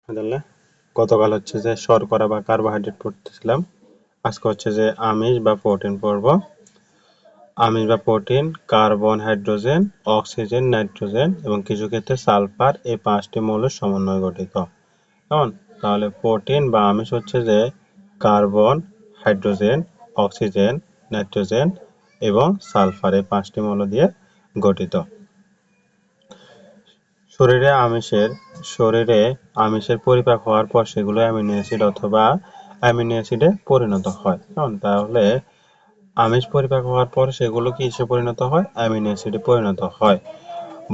আলহামদুলিল্লাহ। গতকাল হচ্ছে যে শর্করা বা কার্বোহাইড্রেট পড়তেছিলাম। আজকে হচ্ছে যে আমিষ বা প্রোটিন পড়ব। আমিষ বা protein carbon, hydrogen, oxygen, nitrogen এবং কিছু ক্ষেত্রে সালফার এই 5টি মৌলের সমন্বয়ে গঠিত। কেমন? তাহলে প্রোটিন বা আমিষ হচ্ছে যে কার্বন, হাইড্রোজেন, অক্সিজেন, নাইট্রোজেন এবং সালফার এই 5টি মৌল দিয়ে গঠিত। শরীরে আমিষের পরিপাক হওয়ার পর সেগুলো অ্যামিনো অ্যাসিড অথবা অ্যামিনো অ্যাসিডে পরিণত হয়। কেমন? তাহলে আমিষ পরিপাক হওয়ার পর সেগুলো কিসে পরিণত হয়? অ্যামিনো অ্যাসিডে পরিণত হয়।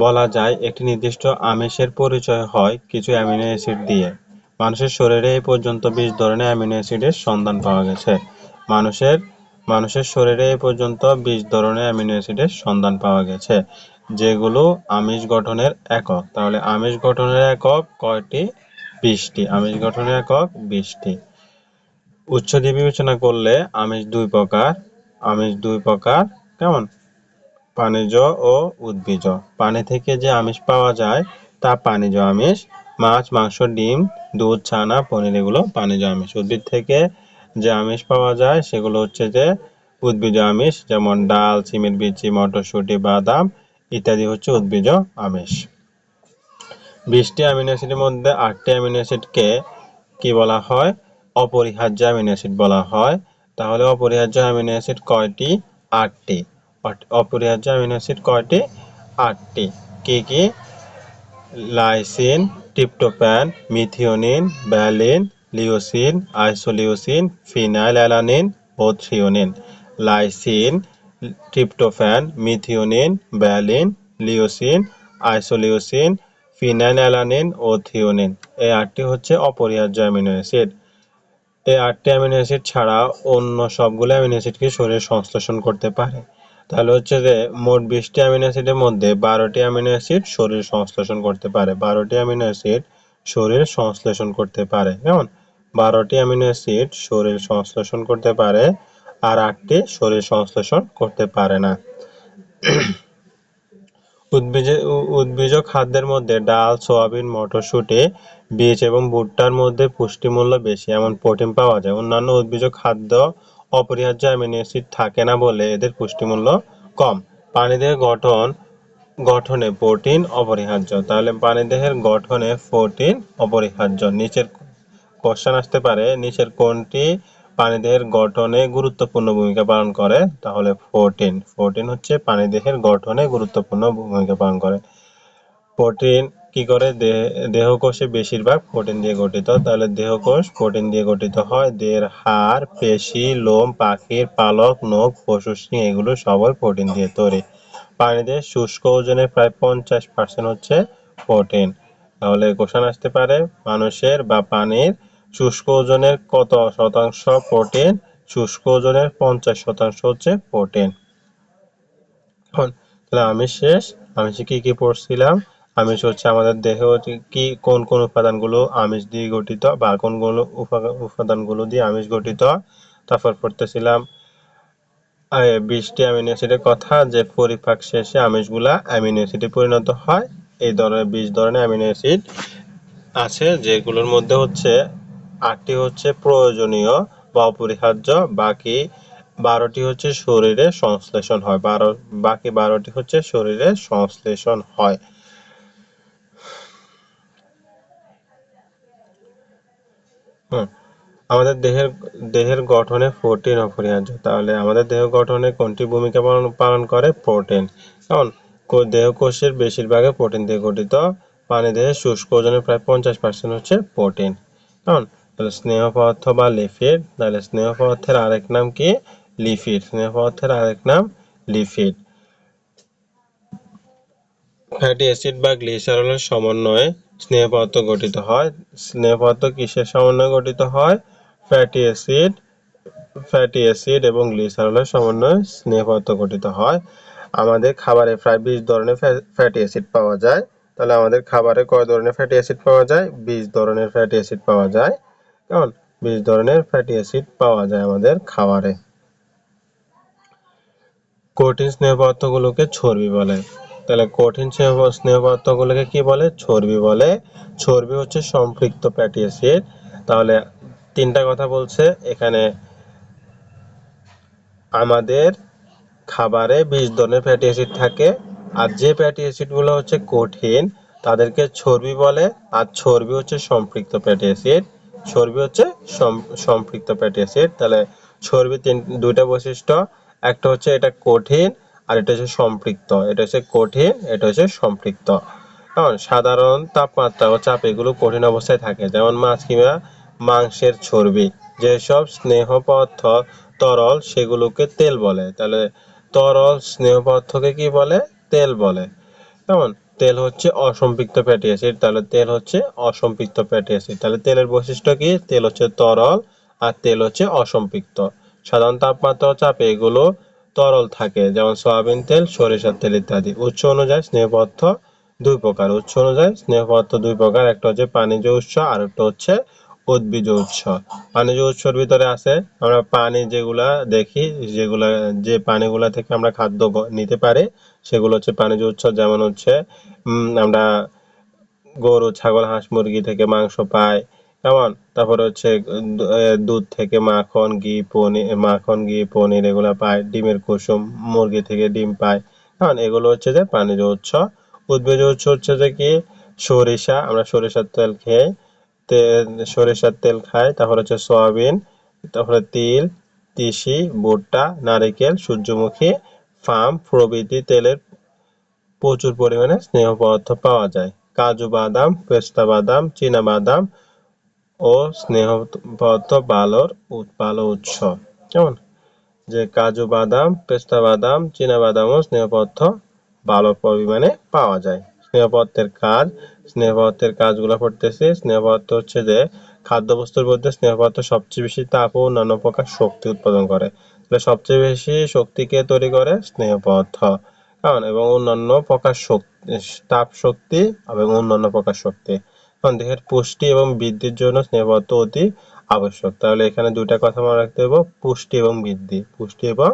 বলা যায় একটি নির্দিষ্ট আমিষের পরিচয় হয় কিছু অ্যামিনো অ্যাসিড দিয়ে। মানুষের শরীরে এই পর্যন্ত 20 ধরনের অ্যামিনো অ্যাসিডের সন্ধান পাওয়া গেছে। মানুষের শরীরে এই পর্যন্ত 20 ধরনের অ্যামিনো অ্যাসিডের সন্ধান পাওয়া গেছে, যেগুলো আমিষ গঠনের একক। তাহলে আমিষ গঠনের একক কয়টি? 20টি। আমিষ গঠনের একক 20টি। উৎস দিয়ে বিবেচনা করলে আমিষ দুই প্রকার। কেমন? প্রাণিজ ও উদ্ভিজ। পানি থেকে যে আমিষ পাওয়া যায় তা প্রাণিজ আমিষ। মাছ, মাংস, ডিম, দুধ, ছানা, পনির এগুলো প্রাণিজ আমিষ। উদ্ভিদ থেকে যে আমিষ পাওয়া যায় সেগুলো হচ্ছে যে উদ্ভিজ আমিষ, যেমন ডাল, সিমের বিচি, মটরশুঁটি, বাদাম ইত্যাদি হচ্ছে উদ্ভিজ আমিষ। 20টি অ্যামিনো অ্যাসিডের মধ্যে 8টি অ্যামিনো অ্যাসিডকে কি বলা হয়? অপরিহার্য অ্যামিনো অ্যাসিড বলা হয়। তাহলে অপরিহার্য অ্যামিনো অ্যাসিড কয়টি? 8টি। অপরিহার্য অ্যামিনো অ্যাসিড কয়টি? 8টি। কি কি? Lysine, tryptophan, methionine, valine, leucine, isoleucine, phenyl alanine ও threonine. Lysine, tryptophan, methionine, valine, leucine, isoleucine, phenyl alanine ও থ্রিওনিন। এই 8টি হচ্ছে অপরিহার্য অ্যামিনো অ্যাসিড। এই 8টি অ্যামিনো অ্যাসিড ছাড়া অন্য সবগুলো অ্যামিনো অ্যাসিডকে শরীর সংশ্লেষণ করতে পারে। তাহলে হচ্ছে যে মোট 20টি অ্যামিনো অ্যাসিডের মধ্যে 12টি অ্যামিনো অ্যাসিড শরীর সংশ্লেষণ করতে পারে। 12টি অ্যামিনো অ্যাসিড শরীর সংশ্লেষণ করতে পারে। যেমন 12টি অ্যামিনো অ্যাসিড শরীর সংশ্লেষণ করতে পারে, আর 8টি শরীর সংশ্লেষণ করতে পারে না। উদ্ভিজ খাদ্যের মধ্যে ডাল, সয়াবিন, মটরশুঁটি, বীজ এবং ভুট্টার মধ্যে পুষ্টিমূল্য বেশি, এমন প্রোটিন পাওয়া যায়। অন্যান্য উদ্ভিজ খাদ্য অপরিহার্য অ্যামিনো অ্যাসিড থাকে না বলে এদের পুষ্টিমূল্য কম। প্রাণীদেহের গঠনে প্রোটিন অপরিহার্য। তাহলে প্রাণীদেহের গঠনে প্রোটিন অপরিহার্য। নিচের কোশ্চেন আসতে পারে, নিচের কোনটি প্রাণীদেহের গঠনে গুরুত্বপূর্ণ ভূমিকা পালন করে? তাহলে প্রোটিন হচ্ছে প্রাণীদেহের গঠনে গুরুত্বপূর্ণ ভূমিকা পালন করে। প্রোটিন কি করে? দেহকোষে বেশিরভাগ প্রোটিন দিয়ে গঠিত। তাহলে দেহকোষ প্রোটিন দিয়ে গঠিত হয়। দেহের হাড়, পেশি, লোম, পাখির পালক, নখ, পশুর শিং এগুলো সবই প্রোটিন দিয়ে তৈরি। প্রাণীদের শুষ্ক ওজনের প্রায় 50% হচ্ছে প্রোটিন। তাহলে কোশ্চেন আসতে পারে, মানুষের বা প্রাণীর শুষ্ক ওজনের কত শতাংশ প্রোটিন? শুষ্ক ওজনের 50% হচ্ছে প্রোটিন। তাহলে আমিষ শেষ। আমিষে কি কি পড়ছিলাম? আমিষ হচ্ছে আমাদের দেহে কি কোন কোন উপাদানগুলো আমিষ দিয়ে গঠিত, বা কোনগুলো উপাদানগুলো দিয়ে আমিষ গঠিত। তারপর পড়তেছিলাম 20টি অ্যামিনো অ্যাসিডের কথা, যে পরিপাক শেষে আমিষগুলা অ্যামিনো অ্যাসিডে পরিণত হয়। এই ধরনের 20 ধরনের অ্যামিনো অ্যাসিড আছে, যেগুলোর মধ্যে হচ্ছে 8টি হচ্ছে প্রয়োজনীয় বা অপরিহার্য, বাকি 12টি হচ্ছে শরীরে সংশ্লেষণ হয়। বাকি 12টি হচ্ছে শরীরে সংশ্লেষণ হয়। আমাদের দেহের গঠনে প্রোটিন অপরিহার্য। তাহলে আমাদের দেহ গঠনে কোনটি ভূমিকা পালন করে? প্রোটিন। কারণ দেহকোষের বেশিরভাগই প্রোটিন দিয়ে গঠিত। প্রাণীদেহের শুষ্ক ওজনের প্রায় 50% হচ্ছে প্রোটিন। কারণ তাহলে স্নেহ পদার্থ বা লিপিড। তাহলে স্নেহ পদার্থের আরেক নাম কি? লিপিড। স্নেহ পদার্থের আরেক নাম লিপিড। ফ্যাটি অ্যাসিড বা গ্লিসারলের সমন্বয়ে স্নেহ পদার্থ গঠিত হয়। স্নেহ পদার্থ কিসের সমন্বয়ে গঠিত হয়? ফ্যাটি অ্যাসিড এবং গ্লিসারলের সমন্বয়ে স্নেহ পদার্থ গঠিত হয়। আমাদের খাবারে প্রায় 20 ধরনের ফ্যাটি অ্যাসিড পাওয়া যায়। তাহলে আমাদের খাবারে কয় ধরনের ফ্যাটি অ্যাসিড পাওয়া যায়? 20 ধরনের ফ্যাটি অ্যাসিড পাওয়া যায়। কেমন? 20 ধরনের ফ্যাটি অ্যাসিড পাওয়া যায় আমাদের খাবারে। কঠিন স্নেহ পদার্থগুলোকে চর্বি বলে। তাহলে কঠিন স্নেহ পদার্থগুলোকে কি বলে? চর্বি বলে। চর্বি হচ্ছে সম্পৃক্ত ফ্যাটি অ্যাসিড। তাহলে তিনটা কথা বলছে এখানে, আমাদের খাবারে 20 ধরনের ফ্যাটি অ্যাসিড থাকে, আর যে ফ্যাটি অ্যাসিডগুলো হচ্ছে কঠিন তাদেরকে চর্বি বলে, আর চর্বি হচ্ছে সম্পৃক্ত ফ্যাটি অ্যাসিড। চর্বি হচ্ছে সম্পৃক্ত ফ্যাটি অ্যাসিড। তাহলে চর্বি দুইটা বৈশিষ্ট্য, একটা হচ্ছে এটা কঠিন আর এটা হচ্ছে সম্পৃক্ত। এটা হচ্ছে কঠিন, এটা হচ্ছে সম্পৃক্ত। কারণ সাধারণ তাপমাত্রা ও চাপ এগুলো কঠিন অবস্থায় থাকে, যেমন মাছ কিংবা মাংসের চর্বি। যেসব স্নেহ পদার্থ তরল সেগুলোকে তেল বলে। তাহলে তরল স্নেহ পদার্থকে কি বলে? তেল বলে। কেমন? তেল হচ্ছে অসম্পৃক্ত ফ্যাটি অ্যাসিড। তাহলে তেল হচ্ছে অসম্পৃক্ত ফ্যাটি অ্যাসিড। তাহলে তেলের বৈশিষ্ট্য কি? তেল হচ্ছে তরল আর তেল হচ্ছে অসম্পৃক্ত। সাধারণ তাপমাত্রা ও চাপে এগুলো তরল থাকে, যেমন সয়াবিন তেল, সরিষার তেল ইত্যাদি। উৎস অনুযায়ী স্নেহ পদার্থ দুই প্রকার। উৎস অনুযায়ী স্নেহ পদার্থ দুই প্রকার, একটা হচ্ছে পানিজ উৎস আর একটা হচ্ছে উদ্ভিজ উৎস। পানিজ উৎসের ভিতরে আছে আমরা পানি যেগুলা দেখি, যেগুলা যে পানিগুলা থেকে আমরা খাদ্য নিতে পারি সেগুলো হচ্ছে পানিজ উৎস। যেমন হচ্ছে আমরা গরু, ছাগল, হাঁস, মুরগি থেকে মাংস পাই, কেমন? তারপরে হচ্ছে দুধ থেকে মাখন, ঘি, পনির এগুলা পাই। ডিমের কুসুম, মুরগি থেকে ডিম পাই। কারণ এগুলো হচ্ছে যে পানিজ উৎস। উদ্ভিজ উৎস হচ্ছে যে কি? সরিষা, আমরা সরিষার তেল খেয়ে সরিষার তেল খাই। তারপর হচ্ছে সয়াবিন, তারপরে তিল, তিসি, ভুট্টা, নারিকেল, সূর্যমুখী, পাম প্রভৃতি তেলের প্রচুর পরিমাণে স্নেহ পদার্থ পাওয়া যায়। কাজু বাদাম, পেস্তা বাদাম, চীনা বাদাম ও স্নেহ পদার্থ ভালো উৎস। কেমন? যে কাজু বাদাম, পেস্তা বাদাম, চীনা বাদাম ও স্নেহ পদার্থ ভালো পরিমাণে পাওয়া যায়। স্নেহ পদার্থের কাজ, স্নেহ পদার্থের কাজগুলো পড়তেছি। স্নেহ পদার্থ হচ্ছে যে খাদ্যবস্তুর মধ্যে স্নেহ পদার্থ সবচেয়ে বেশি তাপ ও অন্যান্য প্রকার শক্তি উৎপাদন করে। তাহলে সবচেয়ে বেশি শক্তিকে তৈরি করে স্নেহ পদার্থ। কারণ এবং অন্যান্য প্রকার শক্তি, তাপ শক্তি এবং অন্যান্য প্রকার শক্তি। কারণ দেহের পুষ্টি এবং বৃদ্ধির জন্য স্নেহ পদার্থ অতি আবশ্যক। তাহলে এখানে দুইটা কথা মনে রাখতে হবে, পুষ্টি এবং বৃদ্ধি। পুষ্টি এবং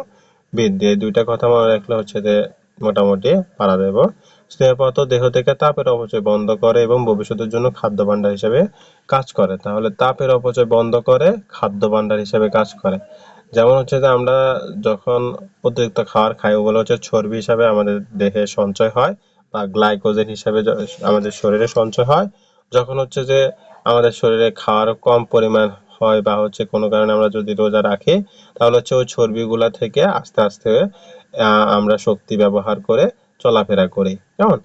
বৃদ্ধি এই দুইটা কথা মনে রাখলে হচ্ছে যে মোটামুটি পারা যাব। স্নেহ পদার্থ দেহ থেকে তাপের অপচয় বন্ধ করে এবং ভবিষ্যতের জন্য খাদ্য ভাণ্ডার হিসেবে কাজ করে। তাহলে তাপের অপচয় বন্ধ করে, খাদ্য ভাণ্ডার হিসেবে কাজ করে। যেমন হচ্ছে যে আমরা যখন অতিরিক্ত খাবার খাই ওগুলো হচ্ছে চর্বি হিসাবে আমাদের দেহে সঞ্চয় হয়, বা গ্লাইকোজেন হিসাবে আমাদের শরীরে সঞ্চয় হয়। যখন হচ্ছে যে আমাদের শরীরে খাওয়ার কম পরিমাণ হয় বা হচ্ছে কোনো কারণে আমরা যদি রোজা রাখি, তাহলে হচ্ছে ওই চর্বিগুলা থেকে আস্তে আস্তে আমরা শক্তি ব্যবহার করে চলাফেরা করি। কেমন?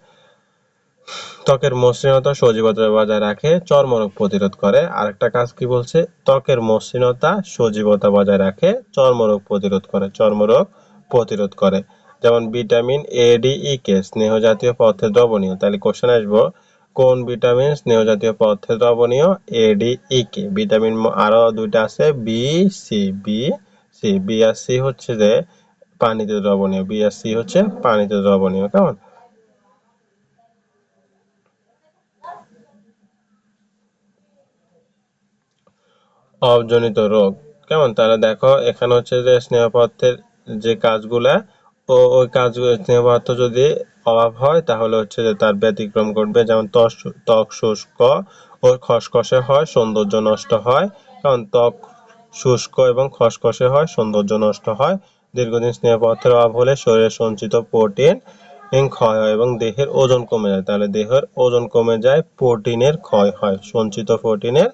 ত্বকের মসৃণতা সজীবতা বজায় রাখে, চর্মরোগ প্রতিরোধ করে। আরেকটা কাজ কি বলছে? ত্বকের মসৃণতা সজীবতা বজায় রাখে, চর্মরোগ প্রতিরোধ করে। চর্মরোগ প্রতিরোধ করে। যেমন ভিটামিন এ, ডি, ই কে স্নেহ জাতীয় পদার্থে দ্রবণীয়। তাহলে কোশ্চেন আসবো, কোন ভিটামিন স্নেহ জাতীয় পদার্থে দ্রবণীয়? এ, ডি, ই কে। ভিটামিন আরো দুইটা আছে, বি, সি। বি আর সি হচ্ছে যে পানিতে দ্রবণীয়। বি আর সি হচ্ছে পানিতে দ্রবণীয়। কেমন? অজনিত রোগ। কেমন? তাহলে দেখো এখানে হচ্ছে যে স্নেহ পদার্থের যে কাজগুলা, ওই কাজগুলো স্নেহ পদার্থ যদি অভাব হয় তাহলে হচ্ছে যে তার ব্যতিক্রম ঘটবে। যেমন ত্বক শুষ্ক ও খসখসে হয়, সৌন্দর্য নষ্ট হয়। কারণ ত্বক শুষ্ক এবং খসখসে হয়, সৌন্দর্য নষ্ট হয়। দীর্ঘদিন স্নেহ পদার্থের অভাব হলে শরীরে সঞ্চিত প্রোটিন ক্ষয় হয় এবং দেহের ওজন কমে যায়। তাহলে দেহের ওজন কমে যায়, প্রোটিনের ক্ষয় হয়, সঞ্চিত প্রোটিনের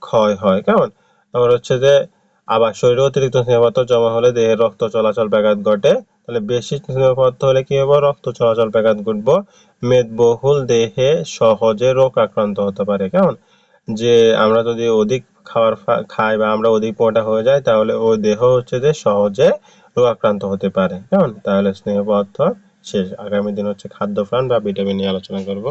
ক্ষয় হয়। কেমন? আবার হচ্ছে যে আবার শরীরে অতিরিক্ত স্নেহ পদার্থ জমা হলে দেহের রক্ত চলাচল ব্যাঘাত ঘটে। তাহলে বেশি স্নেহ পদার্থ হলে কি হবে? রক্ত চলাচল ব্যাঘাত ঘটবে। মেদবহুল দেহে সহজে রোগ আক্রান্ত হতে পারে। কেমন? যে আমরা যদি অধিক খাবার খাই বা আমরা অধিক মোটা হয়ে যাই তাহলে ওই দেহ হচ্ছে যে সহজে রোগ আক্রান্ত হতে পারে। কেমন? তাহলে স্নেহ পদার্থ শেষ। আগামী দিন হচ্ছে খাদ্য প্রাণ বা ভিটামিন নিয়ে আলোচনা করব।